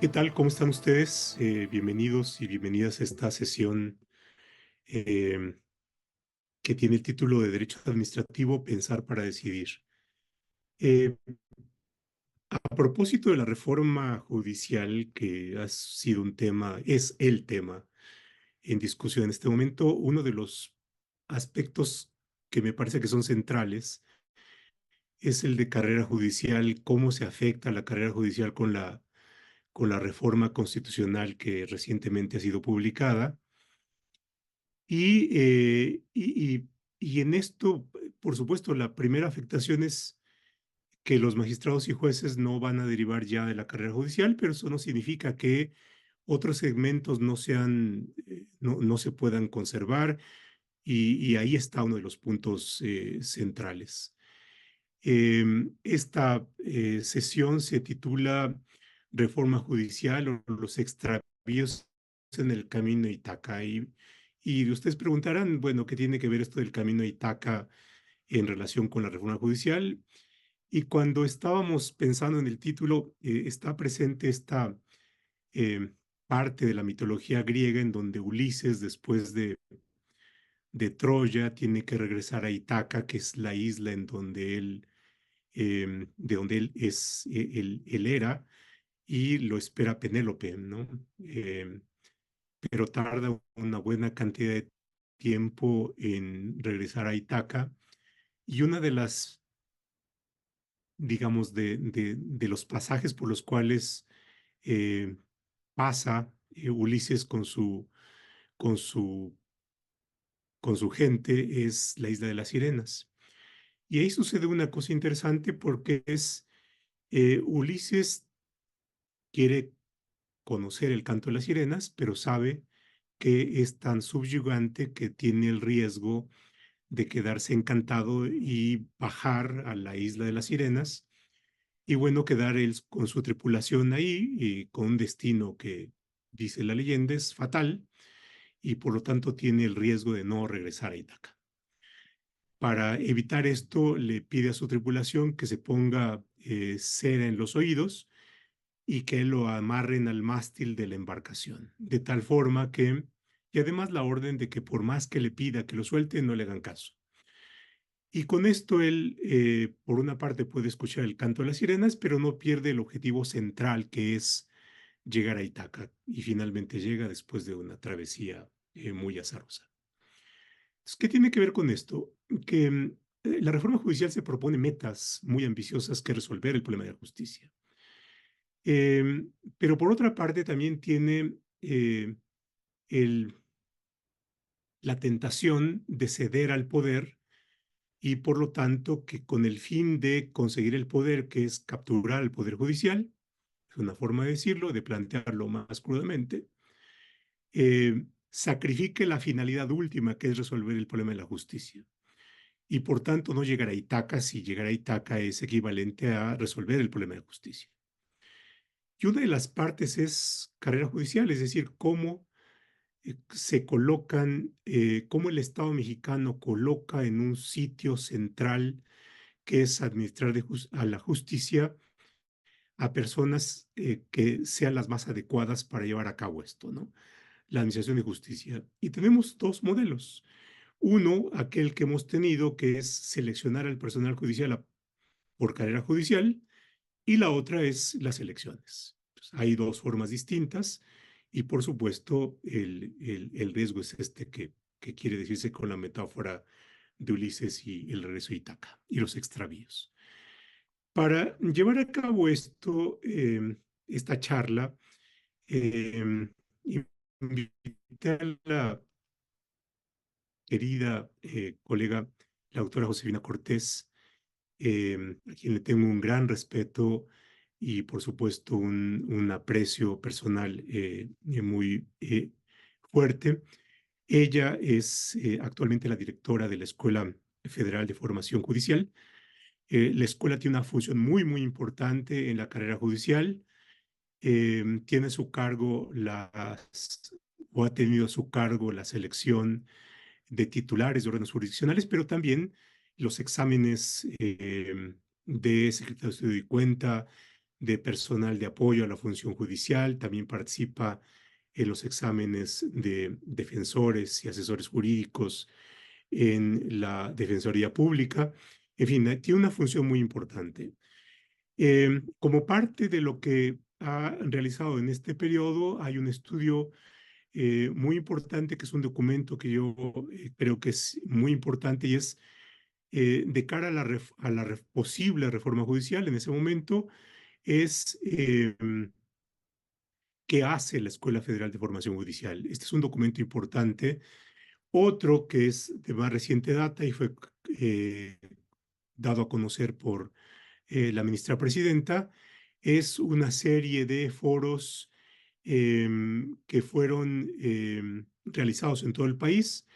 ¿Qué tal? ¿Cómo están ustedes? Bienvenidos y bienvenidas a esta sesión em, que tiene el título de Derecho Administrativo, Pensar para Decidir. Eh, a propósito de la reforma judicial, que ha sido un tema, es el tema en discusión en este momento, uno de los aspectos que me parece que son centrales es el de carrera judicial, cómo se afecta la carrera judicial con la reforma constitucional que recientemente ha sido publicada. Y en esto, por supuesto, la primera afectación es que los magistrados y jueces no van a derivar ya de la carrera judicial, pero eso no significa que otros segmentos no se puedan conservar, y ahí está uno de los puntos centrales. Esta sesión se titula Reforma Judicial o los extravíos en el camino a Itaca. Y ustedes preguntarán, bueno, ¿qué tiene que ver esto del camino a Itaca en relación con la reforma judicial? Y cuando estábamos pensando en el título, está presente esta eh, parte de la mitología griega en donde Ulises, después de Troya, tiene que regresar a Itaca, que es la isla en donde de donde él era, y lo espera Penélope, ¿no? Pero tarda una buena cantidad de tiempo en regresar a Itaca, y una de las, digamos, de los pasajes por los cuales eh, pasa Ulises con su, con su gente es la isla de las Sirenas. Y ahí sucede una cosa interesante porque Ulises quiere conocer el canto de las sirenas, pero sabe que es tan subyugante que tiene el riesgo de quedarse encantado y bajar a la isla de las sirenas, y bueno, quedar él con su tripulación ahí y con un destino que, dice la leyenda, es fatal, y por lo tanto tiene el riesgo de no regresar a Ítaca. Para evitar esto, le pide a su tripulación que se ponga cera en los oídos y que lo amarren al mástil de la embarcación, de tal forma que, y además la orden de que por más que le pida que lo suelte, no le hagan caso. Y con esto él, por una parte, puede escuchar el canto de las sirenas, pero no pierde el objetivo central, que es llegar a Itaca, y finalmente llega después de una travesía muy azarosa. Entonces, ¿qué tiene que ver con esto? Que la reforma judicial se propone metas muy ambiciosas que resolver el problema de la justicia. Pero por otra parte también tiene el, la tentación de ceder al poder, y por lo tanto que con el fin de conseguir el poder, que es capturar el poder judicial, es una forma de decirlo, de plantearlo más crudamente, sacrifique la finalidad última, que es resolver el problema de la justicia. Y por tanto no llegar a Itaca, si llegar a Itaca es equivalente a resolver el problema de justicia. Y una de las partes es carrera judicial, es decir, cómo se colocan, cómo el Estado mexicano coloca en un sitio central, que es administrar a la justicia, a personas que sean las más adecuadas para llevar a cabo esto, ¿no? La administración de justicia. Y tenemos dos modelos. Uno, aquel que hemos tenido, que es seleccionar al personal judicial por carrera judicial, y la otra es las elecciones. Entonces, hay dos formas distintas, y por supuesto el riesgo es este que quiere decirse con la metáfora de Ulises y el regreso a Ítaca y los extravíos. Para llevar a cabo esto, esta charla, eh, invité a la querida colega, la doctora Josefina Cortés, a quien le tengo un gran respeto y por supuesto un aprecio personal muy fuerte. Ella es actualmente la directora de la Escuela Federal de Formación Judicial. La escuela tiene una función muy, muy importante en la carrera judicial. Tiene a su cargo o ha tenido a su cargo la selección de titulares de órganos jurisdiccionales, pero también los exámenes de secretario de Estado y Cuenta, de personal de apoyo a la función judicial, también participa en los exámenes de defensores y asesores jurídicos en la Defensoría Pública. En fin, tiene una función muy importante. Como parte de lo que ha realizado en este periodo, hay un estudio muy importante, que es un documento que yo creo que es muy importante y es de cara a la posible reforma judicial en ese momento, es qué hace la Escuela Federal de Formación Judicial. Este es un documento importante. Otro que es de más reciente data y fue eh, dado a conocer por la ministra presidenta, es una serie de foros que fueron realizados en todo el país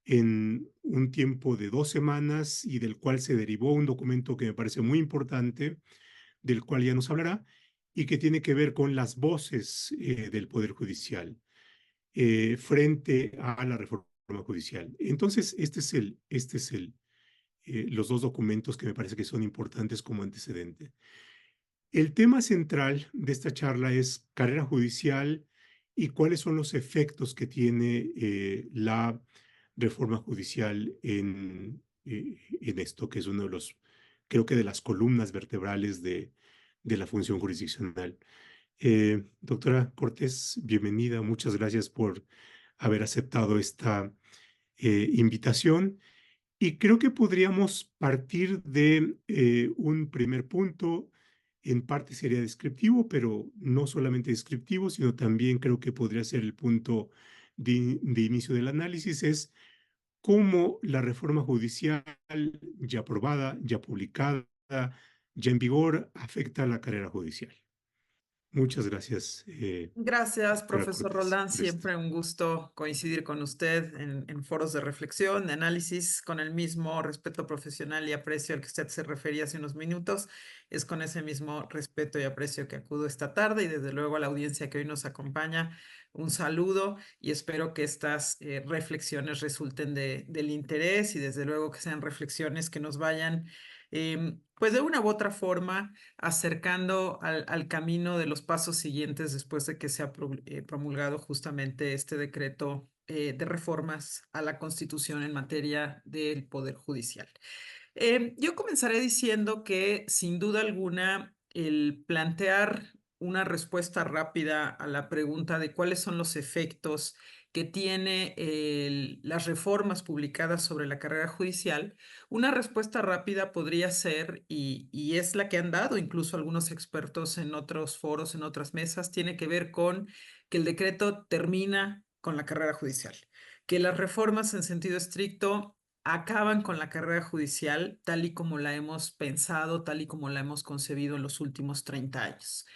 en un tiempo de 2 semanas y del cual se derivó un documento que me parece muy importante, del cual ya nos hablará, y que tiene que ver con las voces del Poder Judicial frente a la reforma judicial. Entonces, los dos documentos que me parece que son importantes como antecedente. El tema central de esta charla es carrera judicial y cuáles son los efectos que tiene la reforma judicial en esto, que es uno de los, creo que de las columnas vertebrales de la función jurisdiccional. Doctora Cortés, bienvenida. Muchas gracias por haber aceptado esta invitación. Y creo que podríamos partir de un primer punto, en parte sería descriptivo, pero no solamente descriptivo, sino también creo que podría ser el punto de inicio del análisis, es cómo la reforma judicial ya aprobada, ya publicada, ya en vigor, afecta a la carrera judicial. Muchas gracias, Gracias, doctora profesor Cortés, Roldán. por esto. Siempre un gusto coincidir con usted en foros de reflexión, de análisis, con el mismo respeto profesional y aprecio al que usted se refería hace unos minutos. Es con ese mismo respeto y aprecio que acudo esta tarde y desde luego a la audiencia que hoy nos acompaña, un saludo y espero que estas reflexiones resulten del interés y desde luego que sean reflexiones que nos vayan, pues de una u otra forma acercando al camino de los pasos siguientes después de que se ha promulgado justamente este decreto de reformas a la Constitución en materia del Poder Judicial. Yo comenzaré diciendo que sin duda alguna el plantear una respuesta rápida a la pregunta de cuáles son los efectos que tiene las reformas publicadas sobre la carrera judicial, una respuesta rápida podría ser, y es la que han dado incluso algunos expertos en otros foros, en otras mesas, tiene que ver con que el decreto termina con la carrera judicial, que las reformas en sentido estricto acaban con la carrera judicial tal y como la hemos pensado, tal y como la hemos concebido en los últimos 30 años.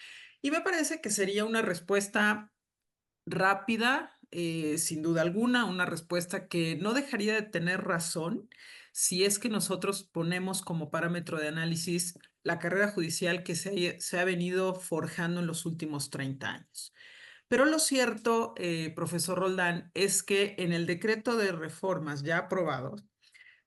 Y me parece que sería una respuesta rápida, sin duda alguna, una respuesta que no dejaría de tener razón si es que nosotros ponemos como parámetro de análisis la carrera judicial que se ha venido forjando en los últimos 30 años. Pero lo cierto, profesor Roldán, es que en el decreto de reformas ya aprobado,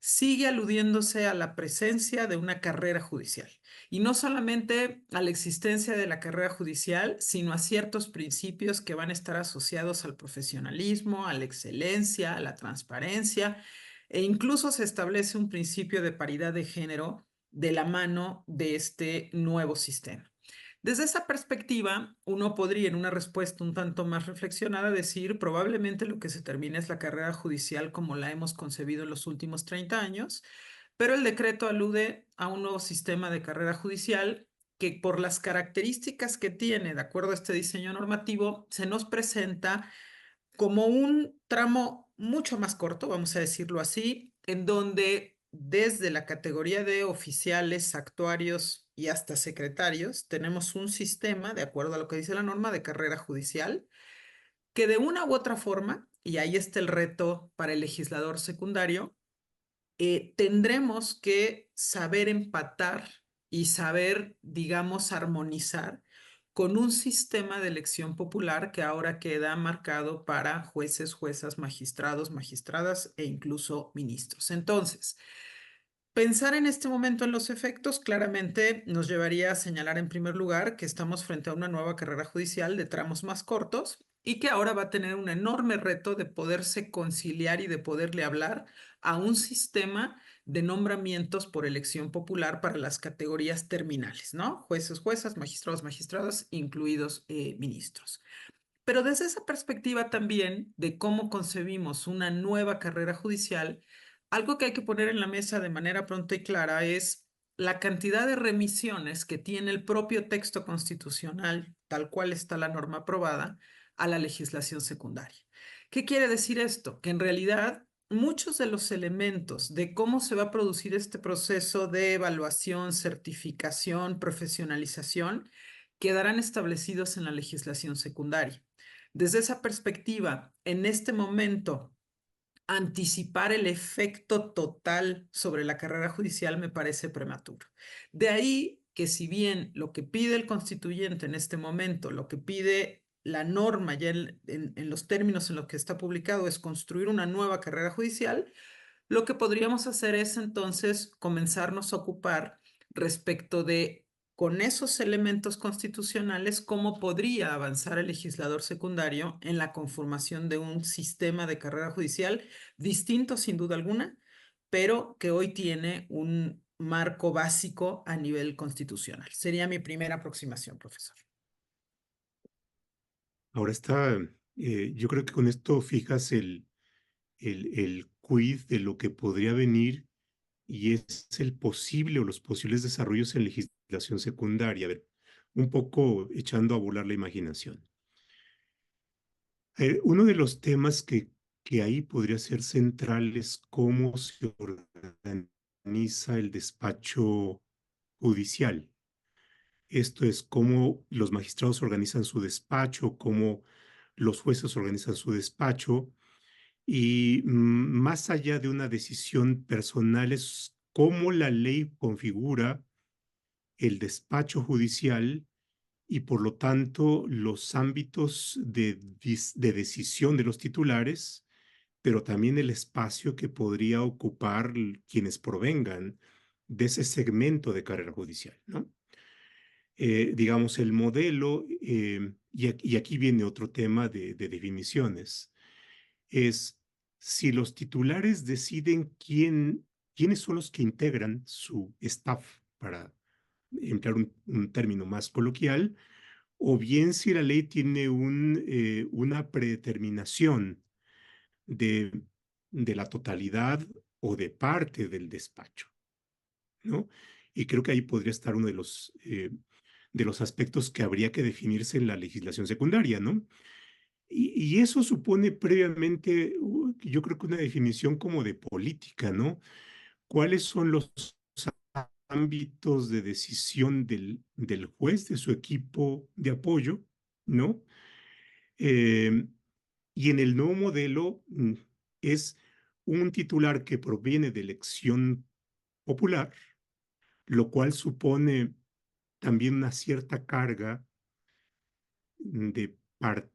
sigue aludiéndose a la presencia de una carrera judicial. Y no solamente a la existencia de la carrera judicial, sino a ciertos principios que van a estar asociados al profesionalismo, a la excelencia, a la transparencia, e incluso se establece un principio de paridad de género de la mano de este nuevo sistema. Desde esa perspectiva, uno podría, en una respuesta un tanto más reflexionada, decir probablemente lo que se termina es la carrera judicial como la hemos concebido en los últimos 30 años, pero el decreto alude a un nuevo sistema de carrera judicial que por las características que tiene, de acuerdo a este diseño normativo, se nos presenta como un tramo mucho más corto, vamos a decirlo así, en donde desde la categoría de oficiales, actuarios y hasta secretarios, tenemos un sistema, de acuerdo a lo que dice la norma, de carrera judicial, que de una u otra forma, y ahí está el reto para el legislador secundario, tendremos que saber empatar y saber, digamos, armonizar con un sistema de elección popular que ahora queda marcado para jueces, juezas, magistrados, magistradas e incluso ministros. Entonces, Pensar en este momento en los efectos claramente nos llevaría a señalar en primer lugar que estamos frente a una nueva carrera judicial de tramos más cortos y que ahora va a tener un enorme reto de poderse conciliar y de poderle hablar a un sistema de nombramientos por elección popular para las categorías terminales, ¿no? Jueces, juezas, magistrados, magistradas, incluidos ministros. Pero desde esa perspectiva también de cómo concebimos una nueva carrera judicial, algo que hay que poner en la mesa de manera pronta y clara es la cantidad de remisiones que tiene el propio texto constitucional, tal cual está la norma aprobada, a la legislación secundaria. ¿Qué quiere decir esto? Que en realidad muchos de los elementos de cómo se va a producir este proceso de evaluación, certificación, profesionalización, quedarán establecidos en la legislación secundaria. Desde esa perspectiva, en este momento, anticipar el efecto total sobre la carrera judicial me parece prematuro. De ahí que si bien lo que pide el constituyente en este momento, lo que pide la norma ya en los términos en los que está publicado es construir una nueva carrera judicial, lo que podríamos hacer es entonces comenzarnos a ocupar respecto de, con esos elementos constitucionales, cómo podría avanzar el legislador secundario en la conformación de un sistema de carrera judicial distinto sin duda alguna, pero que hoy tiene un marco básico a nivel constitucional. Sería mi primera aproximación, profesor. Ahora está, yo creo que con esto fijas el quid de lo que podría venir y es el posible o los posibles desarrollos en legislación secundaria. A ver, un poco echando a volar la imaginación. Uno de los temas que ahí podría ser central es cómo se organiza el despacho judicial. Esto es cómo los magistrados organizan su despacho, cómo los jueces organizan su despacho y más allá de una decisión personal es cómo la ley configura el despacho judicial y por lo tanto los ámbitos de decisión de los titulares, pero también el espacio que podría ocupar quienes provengan de ese segmento de carrera judicial, ¿no? Digamos, el modelo, y aquí viene otro tema de definiciones, es si los titulares deciden quiénes son los que integran su staff, para emplear un término más coloquial, o bien si la ley tiene una predeterminación de, de la totalidad o de parte del despacho, ¿no? Y creo que ahí podría estar uno de los aspectos que habría que definirse en la legislación secundaria, ¿no? Y eso supone previamente, yo creo que una definición como de política, ¿no? ¿Cuáles son los ámbitos de decisión del juez, de su equipo de apoyo, ¿no? Eh, y en el nuevo modelo es un titular que proviene de elección popular, lo cual supone también una cierta carga de, par-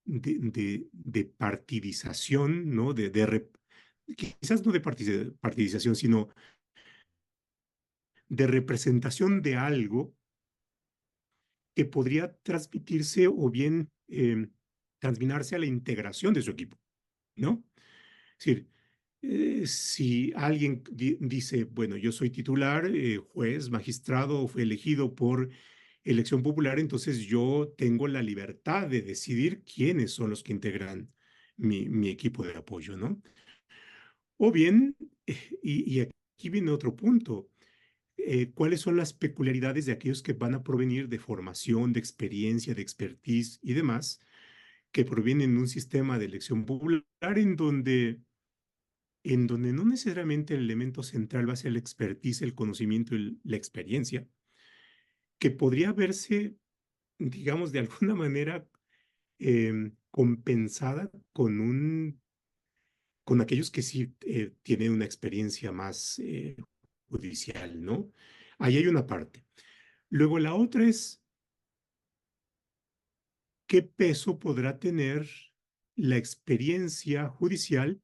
de partidización, ¿no? Quizás no de partidización, sino de representación de algo que podría transmitirse o bien transminarse a la integración de su equipo, ¿no? Es decir, si alguien dice, bueno, yo soy titular, juez, magistrado, fue elegido por elección popular, entonces yo tengo la libertad de decidir quiénes son los que integran mi equipo de apoyo, ¿no? O bien, y aquí viene otro punto, cuáles son las peculiaridades de aquellos que van a provenir de formación, de experiencia, de expertise y demás, que provienen de un sistema de elección popular en donde no necesariamente el elemento central va a ser la expertise, el conocimiento y la experiencia, que podría verse, digamos, de alguna manera compensada con aquellos que sí tienen una experiencia más judicial, ¿no? Ahí hay una parte. Luego la otra es qué peso podrá tener la experiencia judicial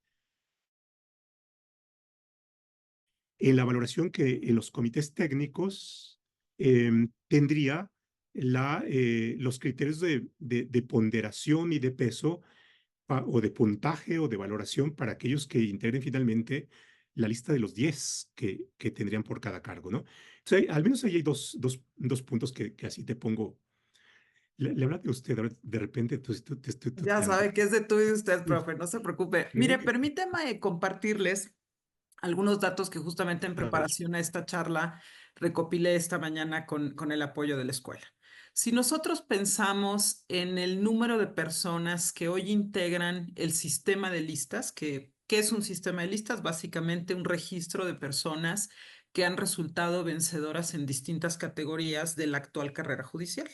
en la valoración que en los comités técnicos tendría los criterios de ponderación y de peso o de puntaje o de valoración para aquellos que integren finalmente la lista de los 10 que tendrían por cada cargo, ¿no? Entonces, al menos ahí hay dos puntos que así te pongo. Le habla de usted, a ver, de repente entonces, te estoy Ya tuteando. sabe que es de tú y usted, profe, no se preocupe. Mire, permíteme compartirles algunos datos que justamente en A ver, preparación a esta charla recopilé esta mañana con el apoyo de la escuela. Si nosotros pensamos en el número de personas que hoy integran el sistema de listas, ¿qué es un sistema de listas? Básicamente un registro de personas que han resultado vencedoras en distintas categorías de la actual carrera judicial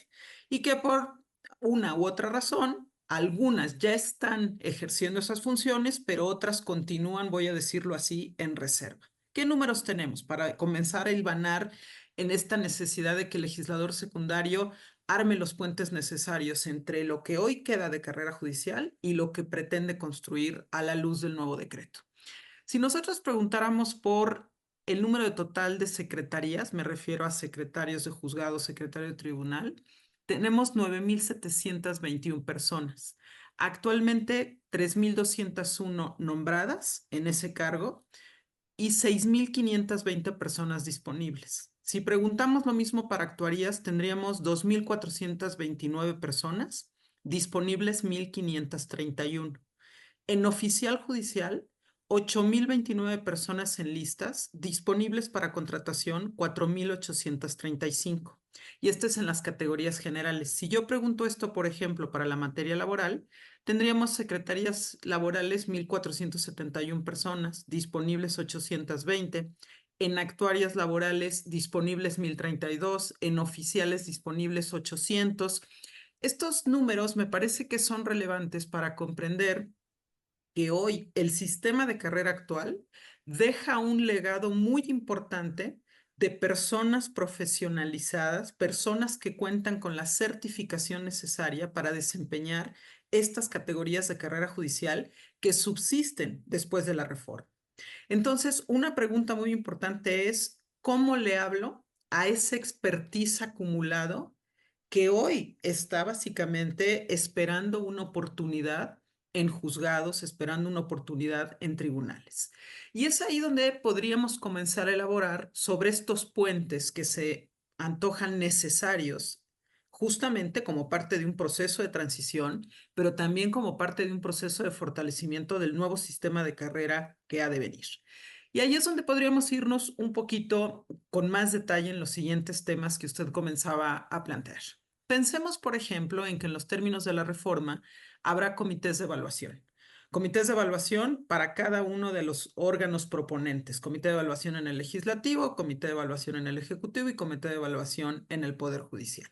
y que por una u otra razón algunas ya están ejerciendo esas funciones, pero otras continúan, voy a decirlo así, en reserva. ¿Qué números tenemos para comenzar a hilvanar en esta necesidad de que el legislador secundario arme los puentes necesarios entre lo que hoy queda de carrera judicial y lo que pretende construir a la luz del nuevo decreto? Si nosotros preguntáramos por el número de total de secretarías, me refiero a secretarios de juzgado, secretario de tribunal, tenemos 9,721 personas. Actualmente, 3,201 nombradas en ese cargo y 6,520 personas disponibles. Si preguntamos lo mismo para actuarías, tendríamos 2,429 personas, disponibles 1,531. En oficial judicial, 8,029 personas en listas, disponibles para contratación 4,835. Y esto es en las categorías generales. Si yo pregunto esto, por ejemplo, para la materia laboral, tendríamos secretarías laborales 1,471 personas, disponibles 820. En actuarias laborales disponibles 1,032, en oficiales disponibles 800. Estos números me parece que son relevantes para comprender que hoy el sistema de carrera actual deja un legado muy importante de personas profesionalizadas, personas que cuentan con la certificación necesaria para desempeñar estas categorías de carrera judicial que subsisten después de la reforma. Entonces, una pregunta muy importante es, ¿cómo le hablo a ese expertise acumulado que hoy está básicamente esperando una oportunidad en juzgados, esperando una oportunidad en tribunales? Y es ahí donde podríamos comenzar a elaborar sobre estos puentes que se antojan necesarios justamente como parte de un proceso de transición, pero también como parte de un proceso de fortalecimiento del nuevo sistema de carrera que ha de venir. Y ahí es donde podríamos irnos un poquito con más detalle en los siguientes temas que usted comenzaba a plantear. Pensemos, por ejemplo, en que en los términos de la reforma habrá comités de evaluación. Comités de evaluación para cada uno de los órganos proponentes. Comité de evaluación en el legislativo, comité de evaluación en el ejecutivo y comité de evaluación en el poder judicial.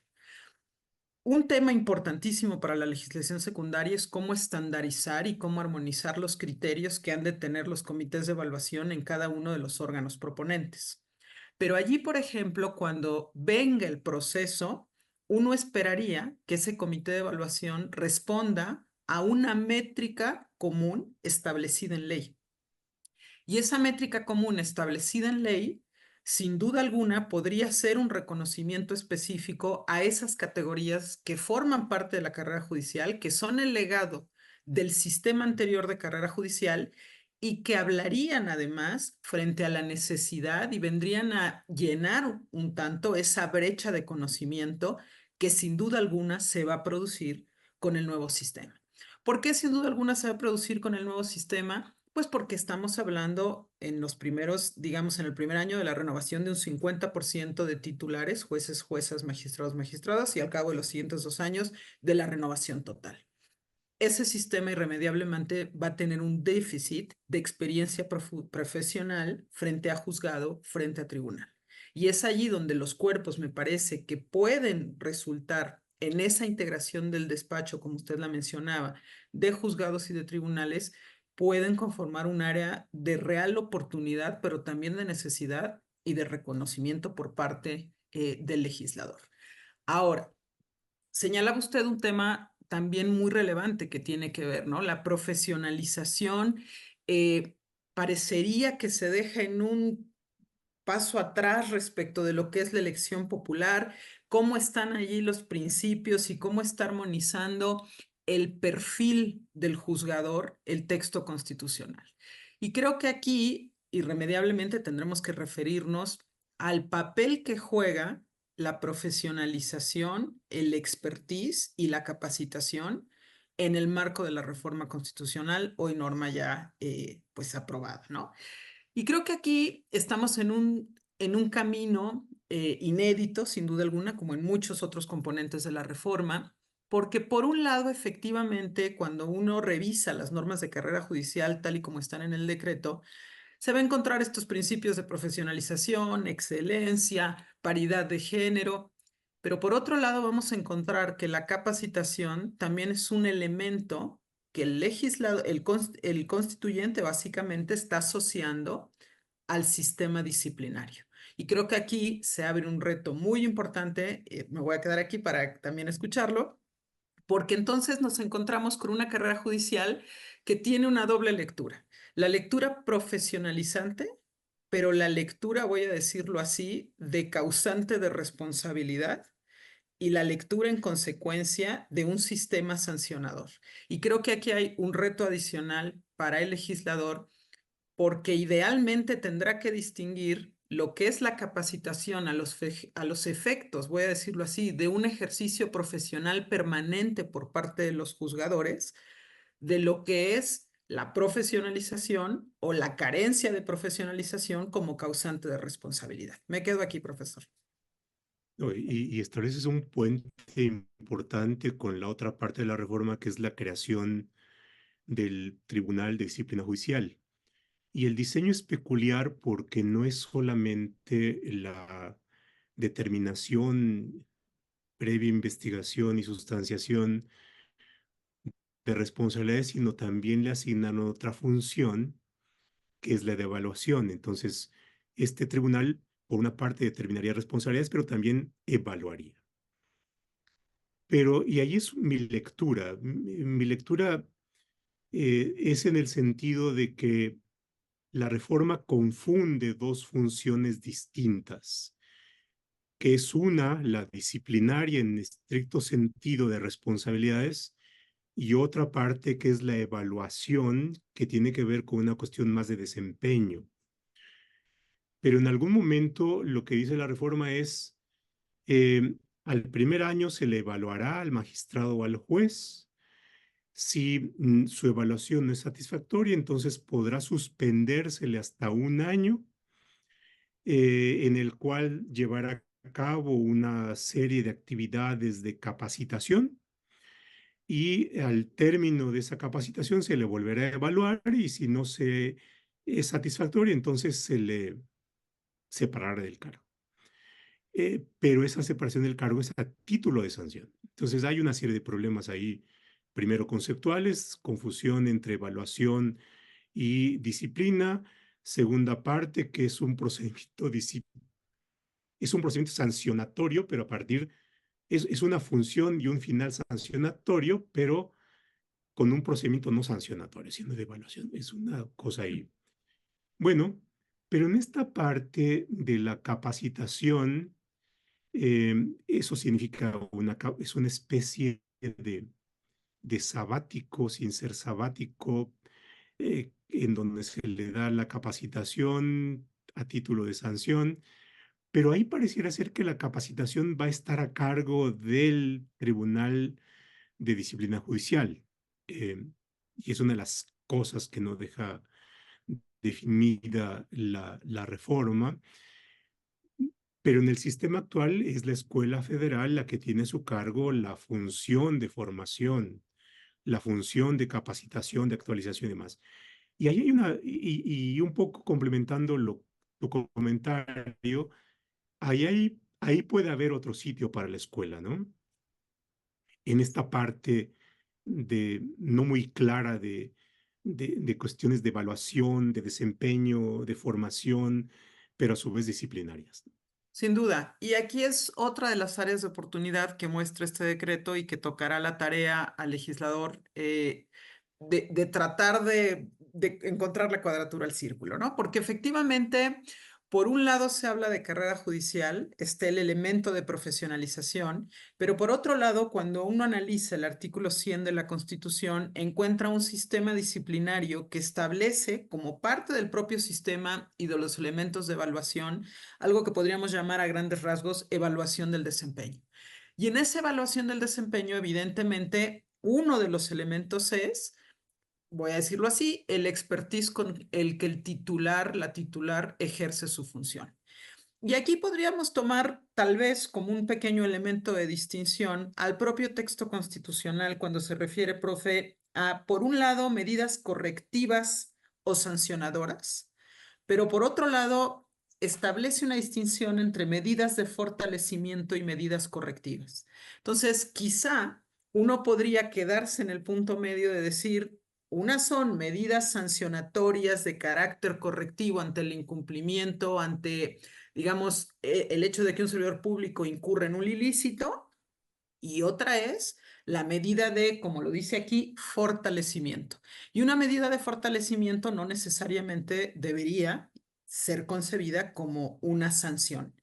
Un tema importantísimo para la legislación secundaria es cómo estandarizar y cómo armonizar los criterios que han de tener los comités de evaluación en cada uno de los órganos proponentes. Pero allí, por ejemplo, cuando venga el proceso, uno esperaría que ese comité de evaluación responda a una métrica común establecida en ley. Y esa métrica común establecida en ley, sin duda alguna, podría ser un reconocimiento específico a esas categorías que forman parte de la carrera judicial, que son el legado del sistema anterior de carrera judicial y que hablarían además frente a la necesidad y vendrían a llenar un tanto esa brecha de conocimiento que sin duda alguna se va a producir con el nuevo sistema. ¿Por qué sin duda alguna se va a producir con el nuevo sistema? Pues porque estamos hablando en los primeros, digamos, en el primer año de la renovación de un 50% de titulares, jueces, juezas, magistrados, magistradas, y al cabo de los siguientes 2 años de la renovación total. Ese sistema irremediablemente va a tener un déficit de experiencia profesional frente a juzgado, frente a tribunal. Y es allí donde los cuerpos me parece que pueden resultar en esa integración del despacho, como usted la mencionaba, de juzgados y de tribunales, pueden conformar un área de real oportunidad, pero también de necesidad y de reconocimiento por parte del legislador. Ahora, señalaba usted un tema también muy relevante que tiene que ver, ¿no? La profesionalización parecería que se deja en un paso atrás respecto de lo que es la elección popular, cómo están allí los principios y cómo está armonizando el perfil del juzgador, el texto constitucional. Y creo que aquí irremediablemente tendremos que referirnos al papel que juega la profesionalización, el expertise y la capacitación en el marco de la reforma constitucional, hoy norma ya pues aprobada, ¿no? Y creo que aquí estamos en un camino inédito, sin duda alguna, como en muchos otros componentes de la reforma, porque por un lado, efectivamente, cuando uno revisa las normas de carrera judicial tal y como están en el decreto, se va a encontrar estos principios de profesionalización, excelencia, paridad de género, pero por otro lado vamos a encontrar que la capacitación también es un elemento que el legislador, el constituyente básicamente está asociando al sistema disciplinario. Y creo que aquí se abre un reto muy importante, me voy a quedar aquí para también escucharlo, porque entonces nos encontramos con una carrera judicial que tiene una doble lectura. La lectura profesionalizante, pero la lectura, voy a decirlo así, de causante de responsabilidad y la lectura en consecuencia de un sistema sancionador. Y creo que aquí hay un reto adicional para el legislador porque idealmente tendrá que distinguir lo que es la capacitación a los efectos, voy a decirlo así, de un ejercicio profesional permanente por parte de los juzgadores, de lo que es la profesionalización o la carencia de profesionalización como causante de responsabilidad. Me quedo aquí, profesor. No, y estableces un puente importante con la otra parte de la reforma, que es la creación del Tribunal de Disciplina Judicial. Y el diseño es peculiar porque no es solamente la determinación, previa investigación y sustanciación de responsabilidades, sino también le asignan otra función, que es la de evaluación. Entonces, este tribunal, por una parte, determinaría responsabilidades, pero también evaluaría. Pero, y ahí es mi lectura. Mi lectura es en el sentido de que la reforma confunde dos funciones distintas, que es una, la disciplinaria en estricto sentido de responsabilidades, y otra parte que es la evaluación, que tiene que ver con una cuestión más de desempeño. Pero en algún momento lo que dice la reforma es, al primer año se le evaluará al magistrado o al juez. Si su evaluación no es satisfactoria, entonces podrá suspendérsele hasta un año, en el cual llevará a cabo una serie de actividades de capacitación, y al término de esa capacitación se le volverá a evaluar, y si no se es satisfactoria, entonces se le separará del cargo. Pero esa separación del cargo es a título de sanción. Entonces hay una serie de problemas ahí, primero conceptuales, confusión entre evaluación y disciplina. Segunda parte, que es un procedimiento sancionatorio, pero a partir, es una función y un final sancionatorio, pero con un procedimiento no sancionatorio, sino de evaluación. Es una cosa ahí. Bueno, pero en esta parte de la capacitación, eso significa es una especie de sabático sin ser sabático, en donde se le da la capacitación a título de sanción, pero ahí pareciera ser que la capacitación va a estar a cargo del Tribunal de Disciplina Judicial. eh, y es una de las cosas que no deja definida la reforma. Pero en el sistema actual es la escuela federal la que tiene a su cargo la función de formación, la función de capacitación, de actualización y demás. Y ahí hay y un poco complementando tu comentario, ahí puede haber otro sitio para la escuela, ¿no? En esta parte no muy clara de cuestiones de evaluación, de desempeño, de formación, pero a su vez disciplinarias. Sin duda. Y aquí es otra de las áreas de oportunidad que muestra este decreto y que tocará la tarea al legislador de tratar de encontrar la cuadratura al círculo, ¿no? Porque efectivamente Por un lado se habla de carrera judicial, está el elemento de profesionalización, pero por otro lado, cuando uno analiza el artículo 100 de la Constitución, encuentra un sistema disciplinario que establece como parte del propio sistema y de los elementos de evaluación algo que podríamos llamar a grandes rasgos evaluación del desempeño. Y en esa evaluación del desempeño, evidentemente, uno de los elementos es, voy a decirlo así, el expertise con el que el titular, la titular ejerce su función. Y aquí podríamos tomar tal vez como un pequeño elemento de distinción al propio texto constitucional cuando se refiere, profe, a, por un lado, medidas correctivas o sancionadoras, pero por otro lado, establece una distinción entre medidas de fortalecimiento y medidas correctivas. Entonces, quizá uno podría quedarse en el punto medio de decir, unas son medidas sancionatorias de carácter correctivo ante el incumplimiento, ante, digamos, el hecho de que un servidor público incurre en un ilícito, y otra es la medida de, como lo dice aquí, fortalecimiento. Y una medida de fortalecimiento no necesariamente debería ser concebida como una sanción.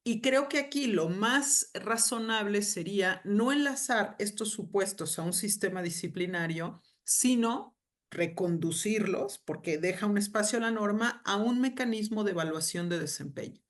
Y creo que aquí lo más razonable sería no enlazar estos supuestos a un sistema disciplinario, sino reconducirlos, porque deja un espacio a la norma, a un mecanismo de evaluación de desempeño.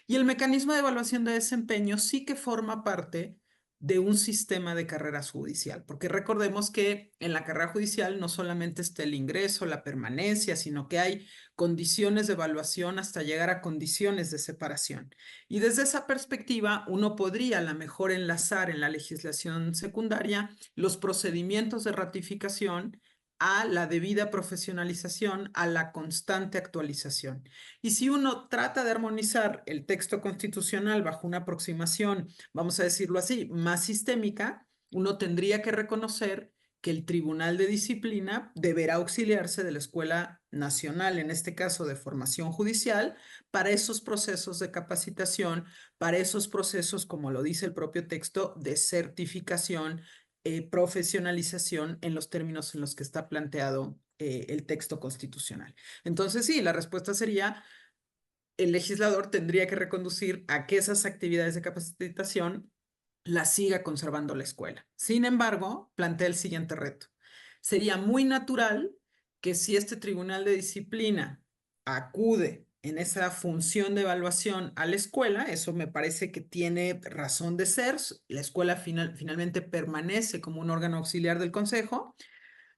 Y el mecanismo de evaluación de desempeño sí que forma parte de un sistema de carreras judicial, porque recordemos que en la carrera judicial no solamente está el ingreso, la permanencia, sino que hay condiciones de evaluación hasta llegar a condiciones de separación. Y desde esa perspectiva, uno podría a lo mejor enlazar en la legislación secundaria los procedimientos de ratificación a la debida profesionalización, a la constante actualización. Y si uno trata de armonizar el texto constitucional bajo una aproximación, vamos a decirlo así, más sistémica, uno tendría que reconocer que el Tribunal de Disciplina deberá auxiliarse de la Escuela Nacional, en este caso de formación judicial, para esos procesos de capacitación, para esos procesos, como lo dice el propio texto, de certificación, profesionalización en los términos en los que está planteado el texto constitucional. Entonces, sí, la respuesta sería, el legislador tendría que reconducir a que esas actividades de capacitación las siga conservando la escuela. Sin embargo, plantea el siguiente reto. Sería muy natural que si este tribunal de disciplina acude en esa función de evaluación a la escuela, eso me parece que tiene razón de ser, la escuela finalmente permanece como un órgano auxiliar del consejo,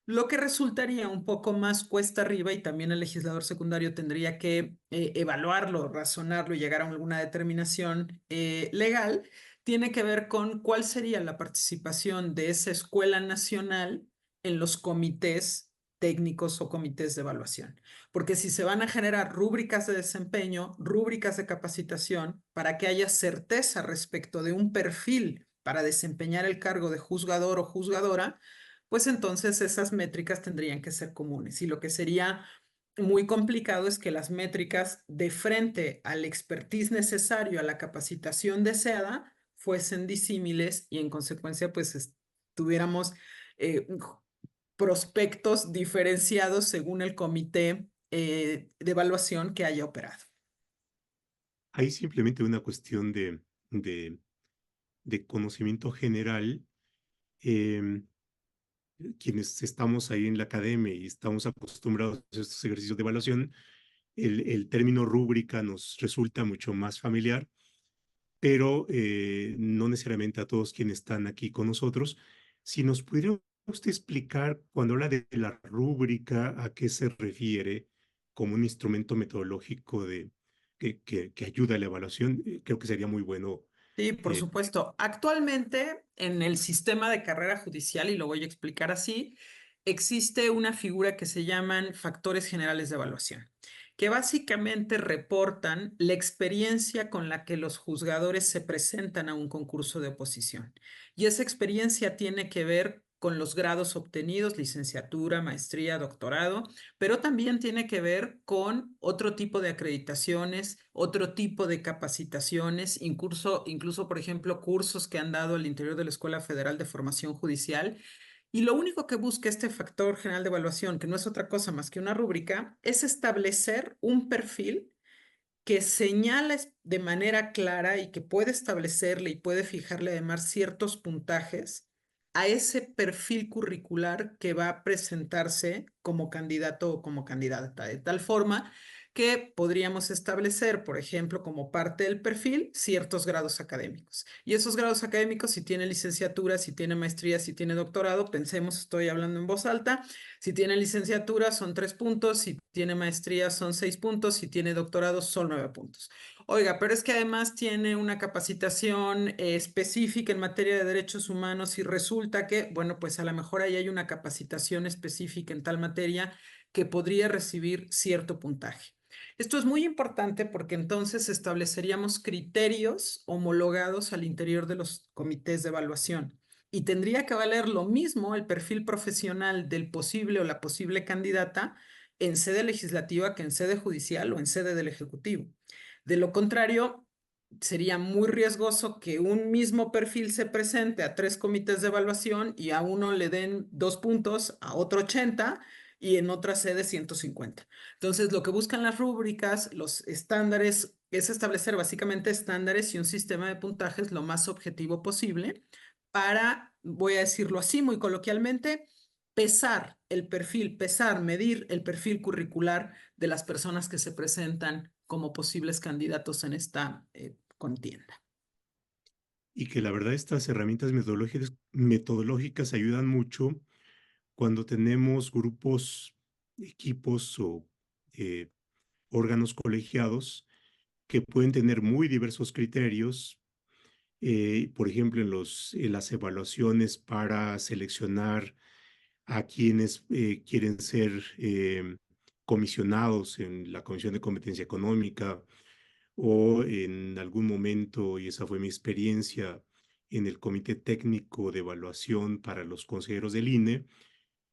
lo que resultaría un poco más cuesta arriba y también el legislador secundario tendría que evaluarlo, razonarlo y llegar a alguna determinación legal, tiene que ver con cuál sería la participación de esa escuela nacional en los comités técnicos o comités de evaluación. Porque si se van a generar rúbricas de desempeño, rúbricas de capacitación, para que haya certeza respecto de un perfil para desempeñar el cargo de juzgador o juzgadora, pues entonces esas métricas tendrían que ser comunes. Y lo que sería muy complicado es que las métricas de frente al expertise necesario, a la capacitación deseada, fuesen disímiles y en consecuencia pues tuviéramos prospectos diferenciados según el comité de evaluación que haya operado. Hay simplemente una cuestión de, de conocimiento general. em, Quienes estamos ahí en la academia y estamos acostumbrados a estos ejercicios de evaluación, el término rúbrica nos resulta mucho más familiar, pero no necesariamente a todos quienes están aquí con nosotros. Si nos pudiera usted explicar, cuando habla de la rúbrica, a qué se refiere como un instrumento metodológico que ayuda a la evaluación, creo que sería muy bueno. Sí, por eh, supuesto. Actualmente en el sistema de carrera judicial, y lo voy a explicar así, existe una figura que se llaman factores generales de evaluación, que básicamente reportan la experiencia con la que los juzgadores se presentan a un concurso de oposición. Y esa experiencia tiene que ver con los grados obtenidos, licenciatura, maestría, doctorado, pero también tiene que ver con otro tipo de acreditaciones, otro tipo de capacitaciones, incluso, por ejemplo, cursos que han dado al interior de la Escuela Federal de Formación Judicial. Y lo único que busca este factor general de evaluación, que no es otra cosa más que una rúbrica, es establecer un perfil que señala de manera clara y que puede establecerle y puede fijarle además ciertos puntajes a ese perfil curricular que va a presentarse como candidato o como candidata, de tal forma que podríamos establecer, por ejemplo, como parte del perfil, ciertos grados académicos. Y esos grados académicos, si tiene licenciatura, si tiene maestría, si tiene doctorado, pensemos, estoy hablando en voz alta, si tiene licenciatura son 3 puntos, si tiene maestría son 6 puntos, si tiene doctorado son 9 puntos. Oiga, pero es que además tiene una capacitación específica en materia de derechos humanos y resulta que, bueno, pues a lo mejor ahí hay una capacitación específica en tal materia que podría recibir cierto puntaje. Esto es muy importante porque entonces estableceríamos criterios homologados al interior de los comités de evaluación y tendría que valer lo mismo el perfil profesional del posible o la posible candidata en sede legislativa que en sede judicial o en sede del Ejecutivo. De lo contrario, sería muy riesgoso que un mismo perfil se presente a 3 comités de evaluación y a uno le den 2 puntos, a otro 80 y en otra sede 150. Entonces, lo que buscan las rúbricas, los estándares, es establecer básicamente estándares y un sistema de puntajes lo más objetivo posible para, voy a decirlo así muy coloquialmente, medir el perfil curricular de las personas que se presentan como posibles candidatos en esta contienda. Y que la verdad estas herramientas metodológicas ayudan mucho cuando tenemos grupos, equipos o eh, órganos colegiados que pueden tener muy diversos criterios. Por ejemplo, en las evaluaciones para seleccionar a quienes quieren ser comisionados en la Comisión de Competencia Económica o en algún momento, y esa fue mi experiencia, en el Comité Técnico de Evaluación para los consejeros del INE.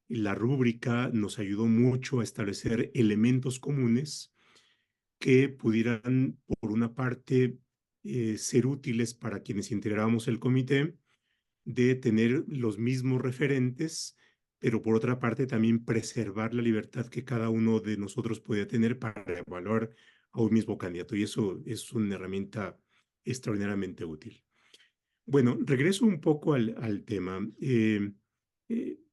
La rúbrica nos ayudó mucho a establecer elementos comunes que pudieran, por una parte, ser útiles para quienes integrábamos el comité, de tener los mismos referentes, pero por otra parte también preservar la libertad que cada uno de nosotros podía tener para evaluar a un mismo candidato. Y eso es una herramienta extraordinariamente útil. Bueno, regreso un poco al tema.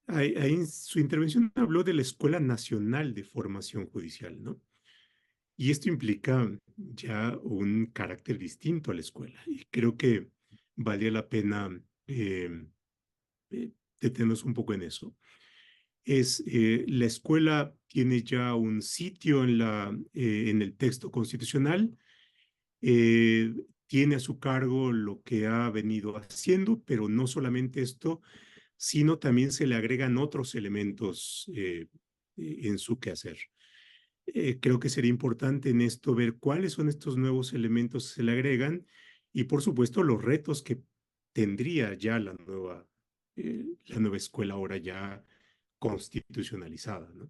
Ahí en su intervención habló de la Escuela Nacional de Formación Judicial, ¿no? Y esto implica ya un carácter distinto a la escuela. Y creo que valía la pena detenernos un poco en eso. La escuela tiene ya un sitio en el texto constitucional, eh, tiene a su cargo lo que ha venido haciendo, pero no solamente esto, sino también se le agregan otros elementos en su quehacer. Creo que sería importante en esto ver cuáles son estos nuevos elementos que se le agregan y, por supuesto, los retos que tendría ya la nueva escuela ahora ya constitucionalizada, ¿no?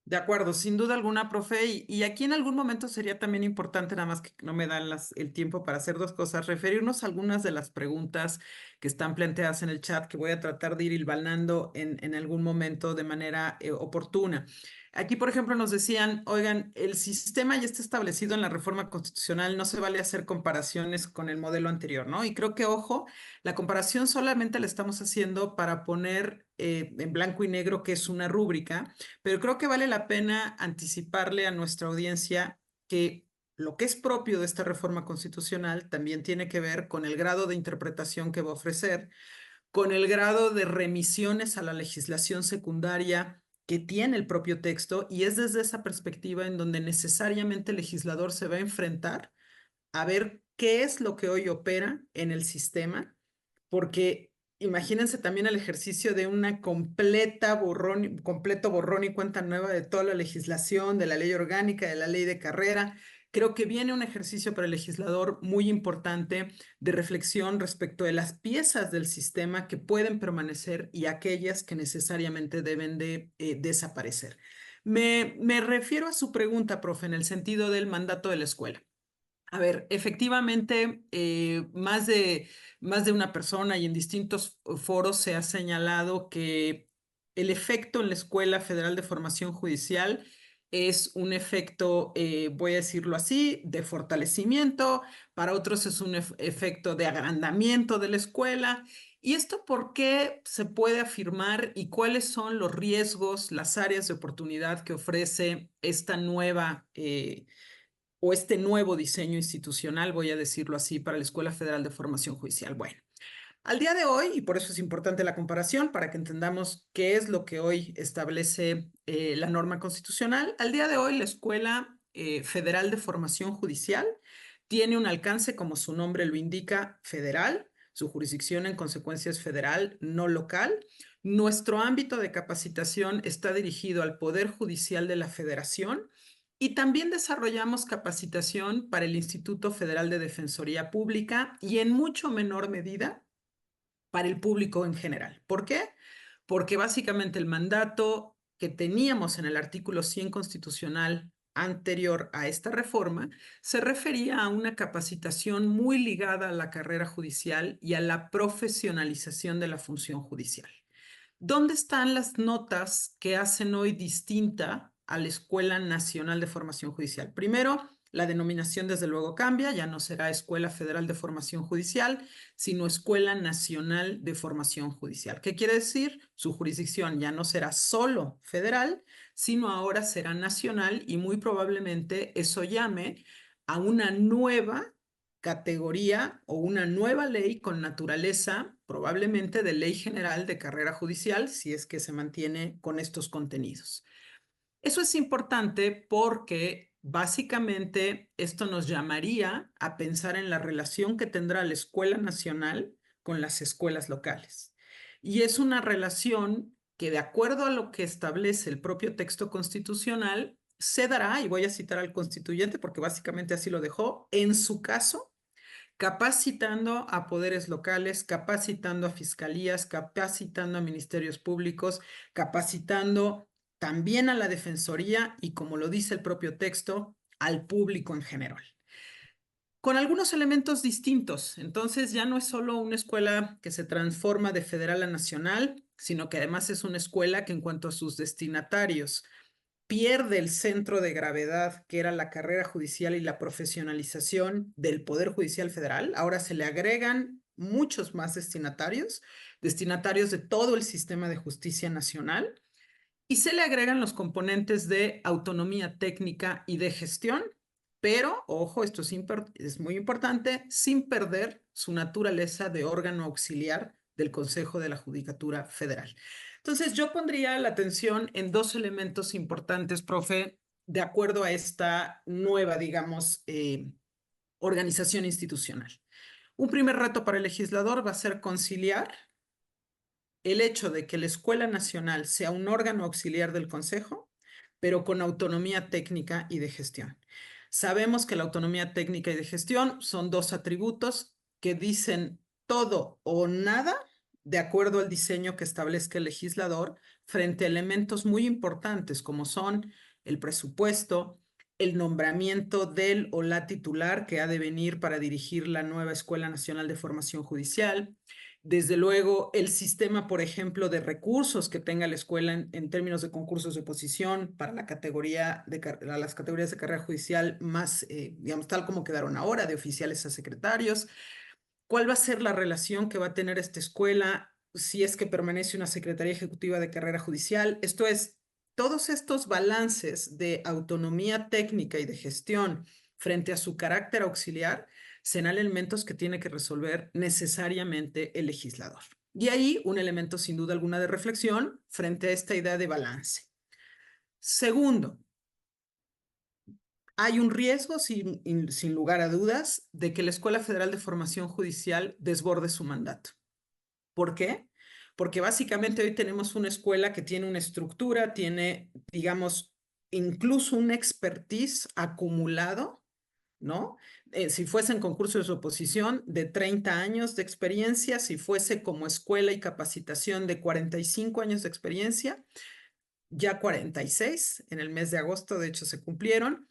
De acuerdo, sin duda alguna, profe. Y aquí en algún momento sería también importante, nada más que no me dan el tiempo para hacer dos cosas, referirnos a algunas de las preguntas que están planteadas en el chat, que voy a tratar de ir hilvanando en algún momento de manera oportuna. Aquí, por ejemplo, nos decían, oigan, el sistema ya está establecido en la reforma constitucional, no se vale hacer comparaciones con el modelo anterior, ¿no? Y creo que, ojo, la comparación solamente la estamos haciendo para poner en blanco y negro que es una rúbrica, pero creo que vale la pena anticiparle a nuestra audiencia que lo que es propio de esta reforma constitucional también tiene que ver con el grado de interpretación que va a ofrecer, con el grado de remisiones a la legislación secundaria que tiene el propio texto, y es desde esa perspectiva en donde necesariamente el legislador se va a enfrentar a ver qué es lo que hoy opera en el sistema, porque imagínense también el ejercicio de una completo borrón y cuenta nueva de toda la legislación, de la ley orgánica, de la ley de carrera. Creo que viene un ejercicio para el legislador muy importante de reflexión respecto de las piezas del sistema que pueden permanecer y aquellas que necesariamente deben de desaparecer. Me refiero a su pregunta, profe, en el sentido del mandato de la escuela. A ver, efectivamente, más de una persona y en distintos foros se ha señalado que el efecto en la Escuela Federal de Formación Judicial es un efecto, voy a decirlo así, de fortalecimiento, para otros es un efecto de agrandamiento de la escuela. ¿Y esto por qué se puede afirmar y cuáles son los riesgos, las áreas de oportunidad que ofrece esta nueva o este nuevo diseño institucional, voy a decirlo así, para la Escuela Federal de Formación Judicial? Bueno. Al día de hoy, y por eso es importante la comparación, para que entendamos qué es lo que hoy establece la norma constitucional, al día de hoy la Escuela Federal de Formación Judicial tiene un alcance, como su nombre lo indica, federal, su jurisdicción en consecuencia es federal, no local. Nuestro ámbito de capacitación está dirigido al Poder Judicial de la Federación y también desarrollamos capacitación para el Instituto Federal de Defensoría Pública y en mucho menor medida para el público en general. ¿Por qué? Porque básicamente el mandato que teníamos en el artículo 100 constitucional anterior a esta reforma se refería a una capacitación muy ligada a la carrera judicial y a la profesionalización de la función judicial. ¿Dónde están las notas que hacen hoy distinta a la Escuela Nacional de Formación Judicial? Primero, la denominación desde luego cambia, ya no será Escuela Federal de Formación Judicial, sino Escuela Nacional de Formación Judicial. ¿Qué quiere decir? Su jurisdicción ya no será solo federal, sino ahora será nacional y muy probablemente eso llame a una nueva categoría o una nueva ley con naturaleza probablemente de ley general de carrera judicial si es que se mantiene con estos contenidos. Eso es importante porque básicamente esto nos llamaría a pensar en la relación que tendrá la escuela nacional con las escuelas locales. Y es una relación que, de acuerdo a lo que establece el propio texto constitucional, se dará, y voy a citar al constituyente porque básicamente así lo dejó, en su caso, capacitando a poderes locales, capacitando a fiscalías, capacitando a ministerios públicos, capacitando también a la defensoría y, como lo dice el propio texto, al público en general. Con algunos elementos distintos. Entonces ya no es solo una escuela que se transforma de federal a nacional, sino que además es una escuela que en cuanto a sus destinatarios pierde el centro de gravedad que era la carrera judicial y la profesionalización del Poder Judicial Federal. Ahora se le agregan muchos más destinatarios, destinatarios de todo el sistema de justicia nacional, y se le agregan los componentes de autonomía técnica y de gestión, pero, ojo, esto es muy importante, sin perder su naturaleza de órgano auxiliar del Consejo de la Judicatura Federal. Entonces, yo pondría la atención en dos elementos importantes, profe, de acuerdo a esta nueva, digamos, organización institucional. Un primer reto para el legislador va a ser conciliar el hecho de que la Escuela Nacional sea un órgano auxiliar del Consejo, pero con autonomía técnica y de gestión. Sabemos que la autonomía técnica y de gestión son dos atributos que dicen todo o nada de acuerdo al diseño que establezca el legislador frente a elementos muy importantes como son el presupuesto, el nombramiento del o la titular que ha de venir para dirigir la nueva Escuela Nacional de Formación Judicial, desde luego, el sistema, por ejemplo, de recursos que tenga la escuela en términos de concursos de oposición para la categoría las categorías de carrera judicial más, digamos, tal como quedaron ahora, de oficiales a secretarios. ¿Cuál va a ser la relación que va a tener esta escuela si es que permanece una Secretaría Ejecutiva de Carrera Judicial? Esto es, todos estos balances de autonomía técnica y de gestión frente a su carácter auxiliar serán elementos que tiene que resolver necesariamente el legislador. Y ahí un elemento sin duda alguna de reflexión frente a esta idea de balance. Segundo, hay un riesgo, sin lugar a dudas, de que la Escuela Federal de Formación Judicial desborde su mandato. ¿Por qué? Porque básicamente hoy tenemos una escuela que tiene una estructura, tiene, digamos, incluso un expertise acumulado, ¿no? Si fuese en concursos de oposición, de 30 años de experiencia, si fuese como escuela y capacitación de 45 años de experiencia, ya 46 en el mes de agosto, de hecho, se cumplieron,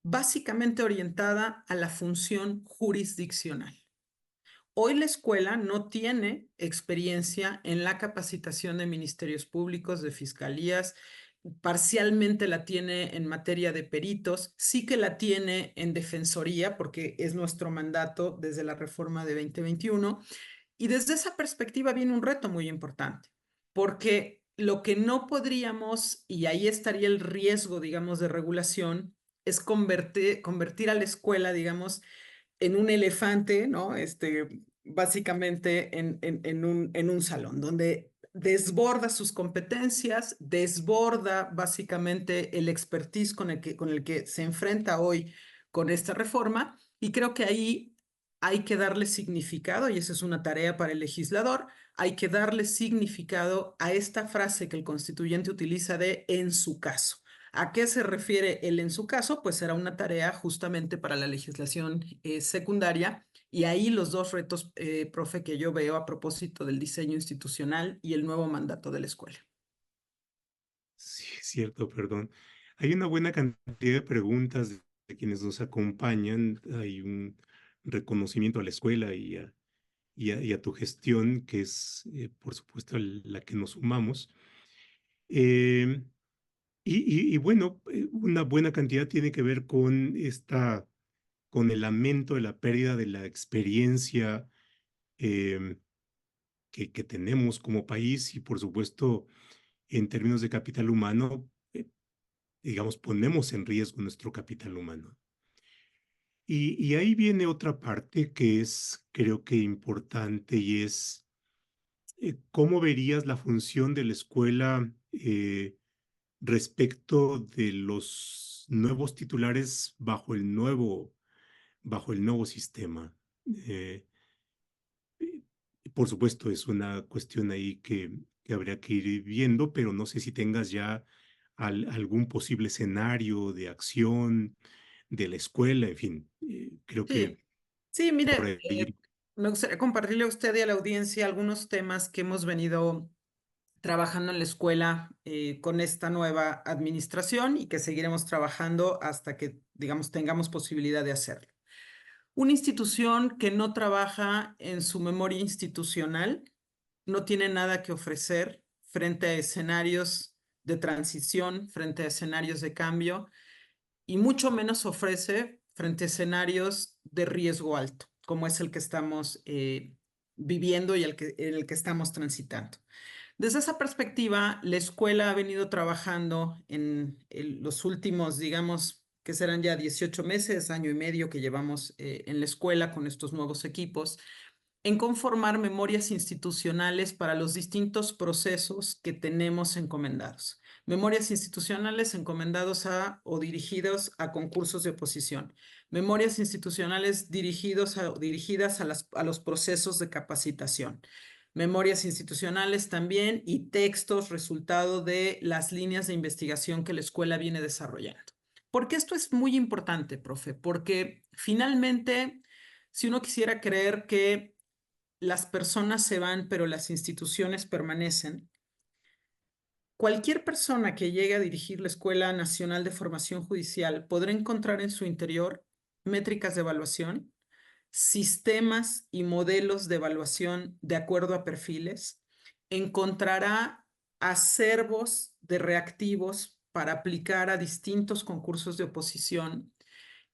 básicamente orientada a la función jurisdiccional. Hoy la escuela no tiene experiencia en la capacitación de ministerios públicos, de fiscalías, parcialmente la tiene en materia de peritos, sí que la tiene en defensoría, porque es nuestro mandato desde la reforma de 2021. Y desde esa perspectiva viene un reto muy importante, porque lo que no podríamos, y ahí estaría el riesgo, digamos, de regulación, es convertir a la escuela, digamos, en un elefante, ¿no? Básicamente en un salón donde desborda sus competencias, desborda básicamente el expertise con el que se enfrenta hoy con esta reforma, y creo que ahí hay que darle significado, y esa es una tarea para el legislador, hay que darle significado a esta frase que el constituyente utiliza de en su caso. ¿A qué se refiere el en su caso? Pues será una tarea justamente para la legislación secundaria, y ahí los dos retos, profe, que yo veo a propósito del diseño institucional y el nuevo mandato de la escuela. Sí, es cierto, perdón. Hay una buena cantidad de preguntas de quienes nos acompañan. Hay un reconocimiento a la escuela y a tu gestión, que es, por supuesto, la que nos sumamos. Eh, y bueno, una buena cantidad tiene que ver con con el lamento de la pérdida de la experiencia em, que tenemos como país y, por supuesto, en términos de capital humano, digamos, ponemos en riesgo nuestro capital humano. Y ahí viene otra parte que es, creo que importante, y es cómo verías la función de la escuela respecto de los nuevos titulares bajo el nuevo sistema. Eh, por supuesto, es una cuestión ahí que habría que ir viendo, pero no sé si tengas ya algún posible escenario de acción de la escuela, en fin, creo que Sí, sí, por mire, ahí. me gustaría compartirle a usted y a la audiencia algunos temas que hemos venido trabajando en la escuela con esta nueva administración y que seguiremos trabajando hasta que, digamos, tengamos posibilidad de hacerlo. Una institución que no trabaja en su memoria institucional no tiene nada que ofrecer frente a escenarios de transición, frente a escenarios de cambio, y mucho menos ofrece frente a escenarios de riesgo alto, como es el que estamos viviendo y en el que estamos transitando. Desde esa perspectiva, la escuela ha venido trabajando en los últimos, digamos, que serán ya 18 meses, año y medio que llevamos en la escuela con estos nuevos equipos, en conformar memorias institucionales para los distintos procesos que tenemos encomendados. Memorias institucionales encomendados a o dirigidos a concursos de oposición. Memorias institucionales dirigidas a los procesos de capacitación. Memorias institucionales también y textos resultado de las líneas de investigación que la escuela viene desarrollando. ¿Por qué esto es muy importante, profe? Porque finalmente, si uno quisiera creer que las personas se van, pero las instituciones permanecen, cualquier persona que llegue a dirigir la Escuela Nacional de Formación Judicial podrá encontrar en su interior métricas de evaluación, sistemas y modelos de evaluación de acuerdo a perfiles, encontrará acervos de reactivos para aplicar a distintos concursos de oposición,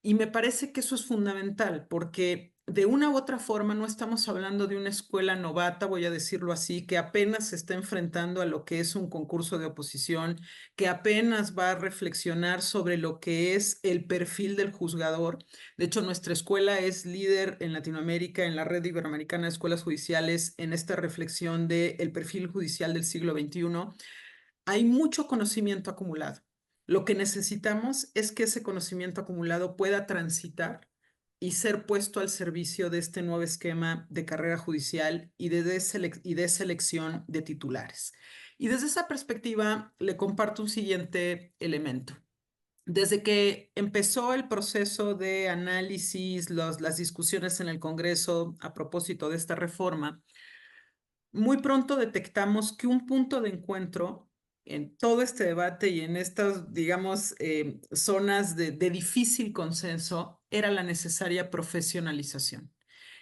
y me parece que eso es fundamental porque de una u otra forma no estamos hablando de una escuela novata, voy a decirlo así, que apenas se está enfrentando a lo que es un concurso de oposición, que apenas va a reflexionar sobre lo que es el perfil del juzgador. De hecho, nuestra escuela es líder en Latinoamérica, en la red iberoamericana de escuelas judiciales, en esta reflexión del perfil judicial del siglo XXI. Hay mucho conocimiento acumulado. Lo que necesitamos es que ese conocimiento acumulado pueda transitar y ser puesto al servicio de este nuevo esquema de carrera judicial y de selección de titulares. Y desde esa perspectiva, le comparto un siguiente elemento. Desde que empezó el proceso de análisis, las discusiones en el Congreso a propósito de esta reforma, muy pronto detectamos que un punto de encuentro en todo este debate y en estas, digamos, zonas de difícil consenso era la necesaria profesionalización.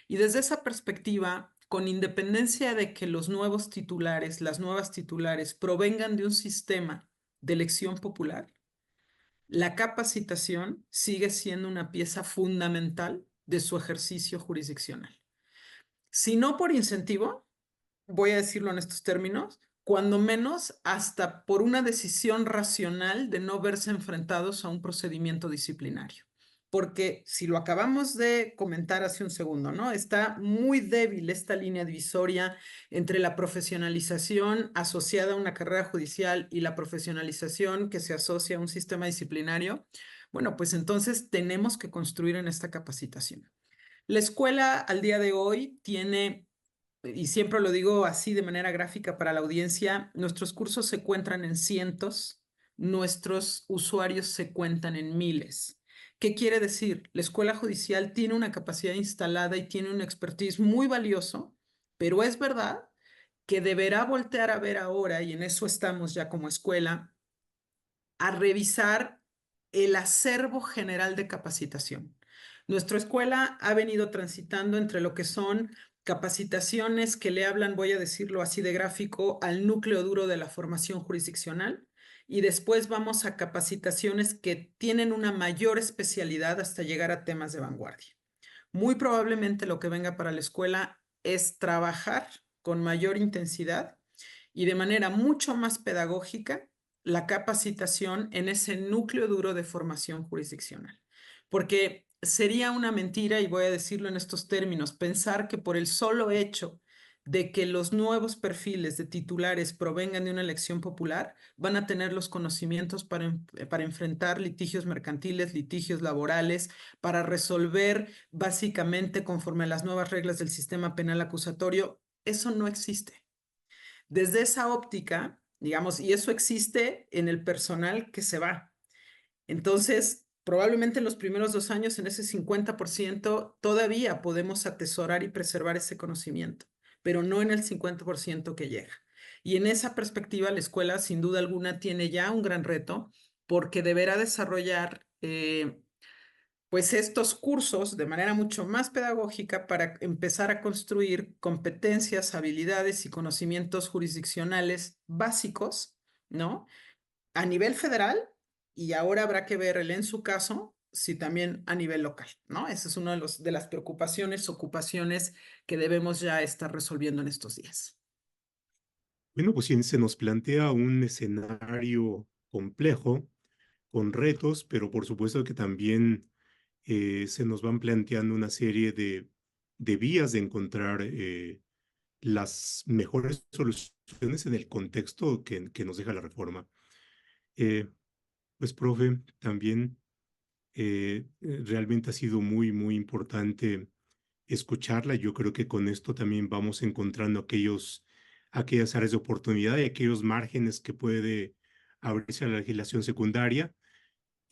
Y desde esa perspectiva, con independencia de que los nuevos titulares, las nuevas titulares, provengan de un sistema de elección popular, la capacitación sigue siendo una pieza fundamental de su ejercicio jurisdiccional. Si no por incentivo, voy a decirlo en estos términos, cuando menos hasta por una decisión racional de no verse enfrentados a un procedimiento disciplinario. Porque si lo acabamos de comentar hace un segundo, ¿no? Está muy débil esta línea divisoria entre la profesionalización asociada a una carrera judicial y la profesionalización que se asocia a un sistema disciplinario. Bueno, pues entonces tenemos que construir en esta capacitación. La escuela al día de hoy tiene, y siempre lo digo así de manera gráfica para la audiencia, nuestros cursos se cuentan en cientos, nuestros usuarios se cuentan en miles. ¿Qué quiere decir? La escuela judicial tiene una capacidad instalada y tiene un expertise muy valioso, pero es verdad que deberá voltear a ver ahora, y en eso estamos ya como escuela, a revisar el acervo general de capacitación. Nuestra escuela ha venido transitando entre lo que son capacitaciones que le hablan, voy a decirlo así de gráfico, al núcleo duro de la formación jurisdiccional, y después vamos a capacitaciones que tienen una mayor especialidad hasta llegar a temas de vanguardia. Muy probablemente lo que venga para la escuela es trabajar con mayor intensidad y de manera mucho más pedagógica la capacitación en ese núcleo duro de formación jurisdiccional. Porque sería una mentira, y voy a decirlo en estos términos, pensar que por el solo hecho de que los nuevos perfiles de titulares provengan de una elección popular, van a tener los conocimientos para enfrentar litigios mercantiles, litigios laborales, para resolver básicamente conforme a las nuevas reglas del sistema penal acusatorio. Eso no existe. Desde esa óptica, digamos, y eso existe en el personal que se va. Entonces, probablemente en los primeros 2 años, en ese 50%, todavía podemos atesorar y preservar ese conocimiento, pero no en el 50% que llega. Y en esa perspectiva, la escuela, sin duda alguna, tiene ya un gran reto porque deberá desarrollar pues estos cursos de manera mucho más pedagógica para empezar a construir competencias, habilidades y conocimientos jurisdiccionales básicos, ¿no? A nivel federal, y ahora habrá que ver él en su caso, si también a nivel local, ¿no? Esa es una de las preocupaciones, ocupaciones que debemos ya estar resolviendo en estos días. Bueno, pues sí, se nos plantea un escenario complejo, con retos, pero por supuesto que también se nos van planteando una serie de vías de encontrar las mejores soluciones en el contexto que nos deja la reforma. Eh, pues, profe, también realmente ha sido muy, muy importante escucharla. Yo creo que con esto también vamos encontrando aquellas áreas de oportunidad y aquellos márgenes que puede abrirse a la legislación secundaria.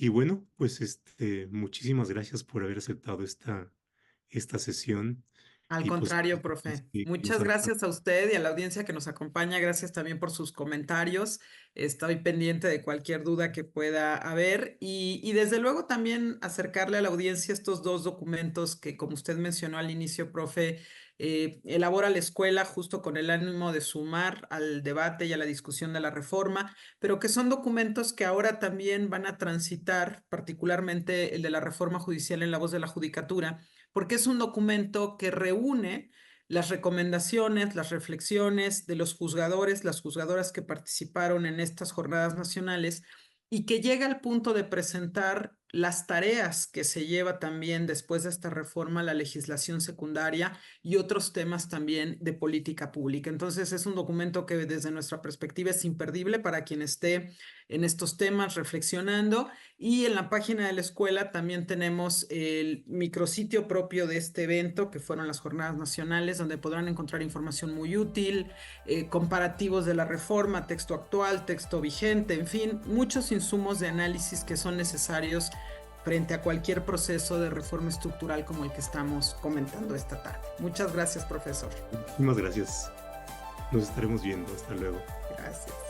Y bueno, pues muchísimas gracias por haber aceptado esta sesión. Al Y pues contrario, profe. que nos Muchas gracias a usted y a la audiencia que nos acompaña. Gracias también por sus comentarios. Estoy pendiente de cualquier duda que pueda haber y desde luego también acercarle a la audiencia estos 2 documentos que, como usted mencionó al inicio, profe, elabora la escuela justo con el ánimo de sumar al debate y a la discusión de la reforma, pero que son documentos que ahora también van a transitar, particularmente el de la reforma judicial en la voz de la judicatura, porque es un documento que reúne las recomendaciones, las reflexiones de los juzgadores, las juzgadoras que participaron en estas jornadas nacionales y que llega al punto de presentar las tareas que se lleva también después de esta reforma, la legislación secundaria y otros temas también de política pública. Entonces es un documento que desde nuestra perspectiva es imperdible para quien esté en estos temas reflexionando, y en la página de la escuela también tenemos el micrositio propio de este evento que fueron las jornadas nacionales, donde podrán encontrar información muy útil, comparativos de la reforma, texto actual, texto vigente, en fin, muchos insumos de análisis que son necesarios frente a cualquier proceso de reforma estructural como el que estamos comentando esta tarde. Muchas gracias, profesor. muchísimas gracias. Nos estaremos viendo. Hasta luego. Gracias.